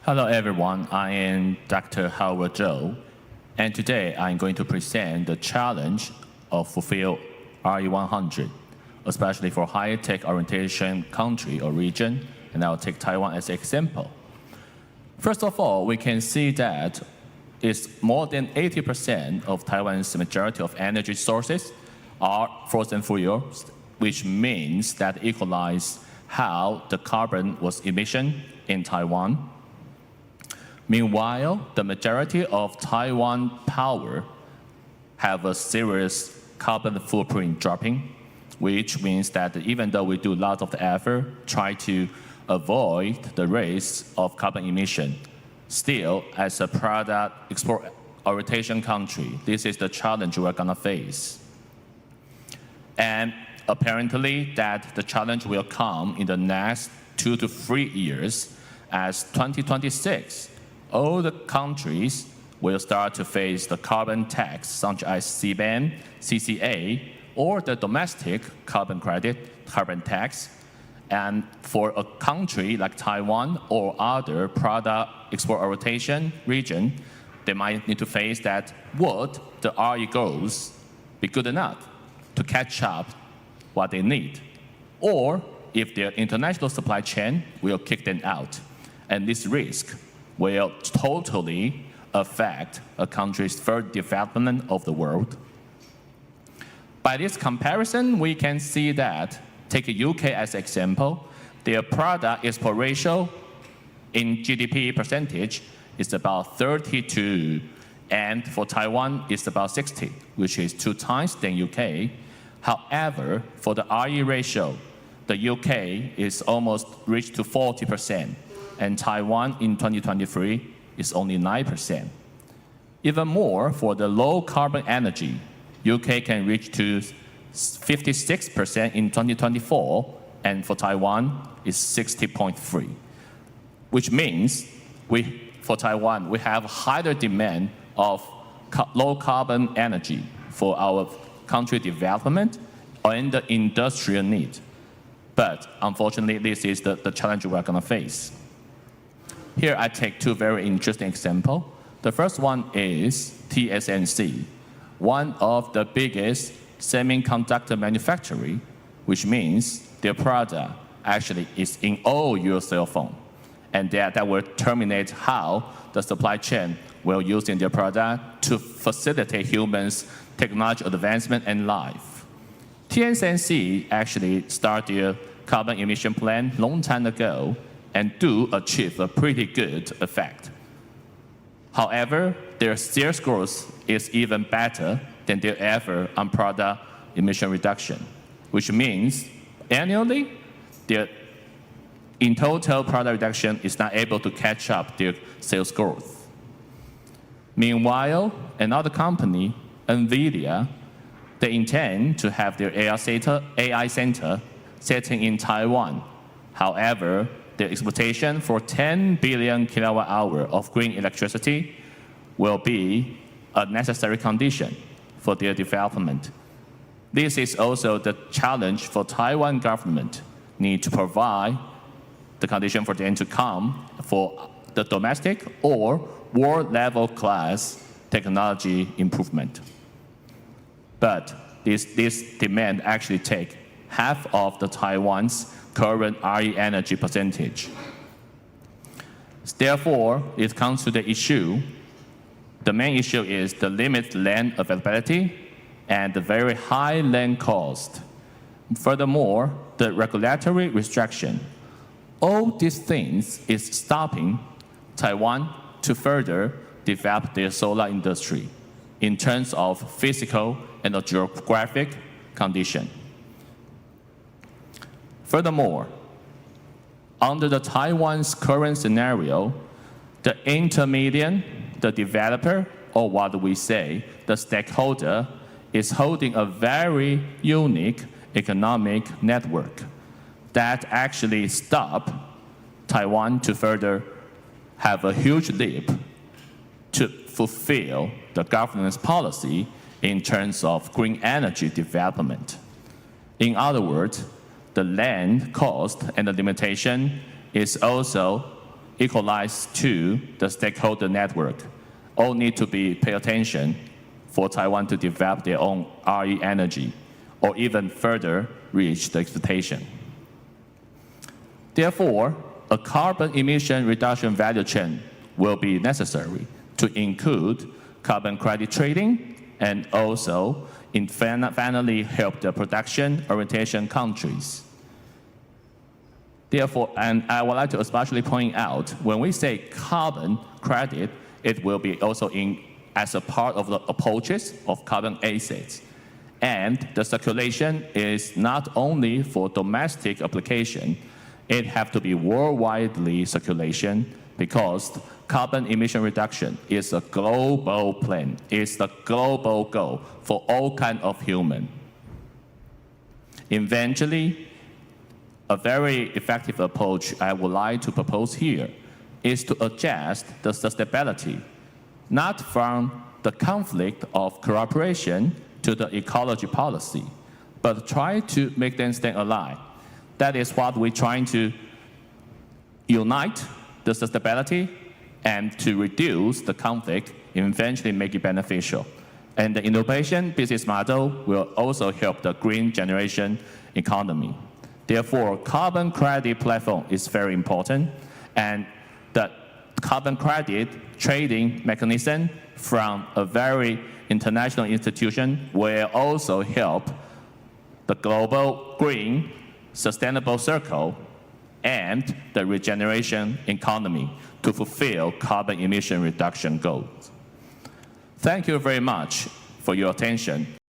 Hello everyone, I am Dr.Howard Chou, and today I'm going to present the challenge of fulfill RE100, especially for higher tech orientation country or region, and I'll take Taiwan as an example. First of all, we can see that it's more than 80% of Taiwan's majority of energy sources are fossil fuels, which means that equalize how the carbon was emission in Taiwan. Meanwhile, the majority of Taiwan power have a serious carbon footprint dropping, which means that even though we do a lot of the effort, try to avoid the raise of carbon emission, still, as a product export orientation country, this is the challenge we're gonna face. And apparently that the challenge will come in the next 2 to 3 years, as 2026, all the countries will start to face the carbon tax, such as CBAM, CCA, or the domestic carbon credit, carbon tax. And for a country like Taiwan or other product export orientation region, they might need to face that would the RE goals be good enough to catch up what they need, or if their international supply chain will kick them out. And this risk will totally affect a country's further development of the world. By this comparison, we can see that, take UK as an example, their product export ratio in GDP percentage is about 32, and for Taiwan, it's about 60, which is 2 times than UK. However, for the RE ratio, the UK is almost reached to 40%, and Taiwan in 2023 is only 9%. Even more, for the low carbon energy, UK can reach to 56% in 2024, and for Taiwan is 60.3, which means for Taiwan, we have higher demand of low carbon energy for our country development and the industrial need. But unfortunately, this is the challenge we're gonna face. Here I take 2 very interesting examples. The first one is TSMC, one of the biggest semiconductor manufacturer, which means their product actually is in all your cell phone. And that will terminate how the supply chain will use in their product to facilitate humans' technology advancement and life. TSMC actually started their carbon emission plan long time ago and do achieve a pretty good effect. However, their sales growth is even better than their effort on product emission reduction, which means annually, their in total product reduction is not able to catch up their sales growth. Meanwhile, another company, NVIDIA, they intend to have their AI center setting in Taiwan. However, their expectation for 10 billion kilowatt hour of green electricity will be a necessary condition for their development. This is also the challenge for Taiwan government need to provide the condition for them to come for the domestic or world level class technology improvement. But this demand actually take half of the Taiwan's current RE energy percentage. Therefore, it comes to the issue. The main issue is the limited land availability and the very high land cost. Furthermore, the regulatory restriction. All these things is stopping Taiwan to further develop their solar industry in terms of physical and geographic condition. Furthermore, under the Taiwan's current scenario, the intermediate, the developer, or what we say, the stakeholder, is holding a very unique economic network that actually stop Taiwan to further have a huge leap to fulfill the government's policy in terms of green energy development. In other words, the land cost and the limitation is also equalize to the stakeholder network. All need to be pay attention for Taiwan to develop their own RE energy, or even further reach the expectation. Therefore, a carbon emission reduction value chain will be necessary to include carbon credit trading and also finally help the production orientation countries. Therefore, and I would like to especially point out, when we say carbon credit, it will be also as a part of the approaches of carbon assets. And the circulation is not only for domestic application, it has to be worldwide circulation, because carbon emission reduction is a global plan. It's the global goal for all kinds of human. Eventually, a very effective approach I would like to propose here is to adjust the sustainability, not from the conflict of cooperation to the ecology policy, but try to make them stand aligned. That is what we're trying to unite the sustainability and to reduce the conflict, eventually make it beneficial. And the innovation business model will also help the green generation economy. Therefore, carbon credit platform is very important, and the carbon credit trading mechanism from a very international institution will also help the global green sustainable circle and the regeneration economy to fulfill carbon emission reduction goals. Thank you very much for your attention.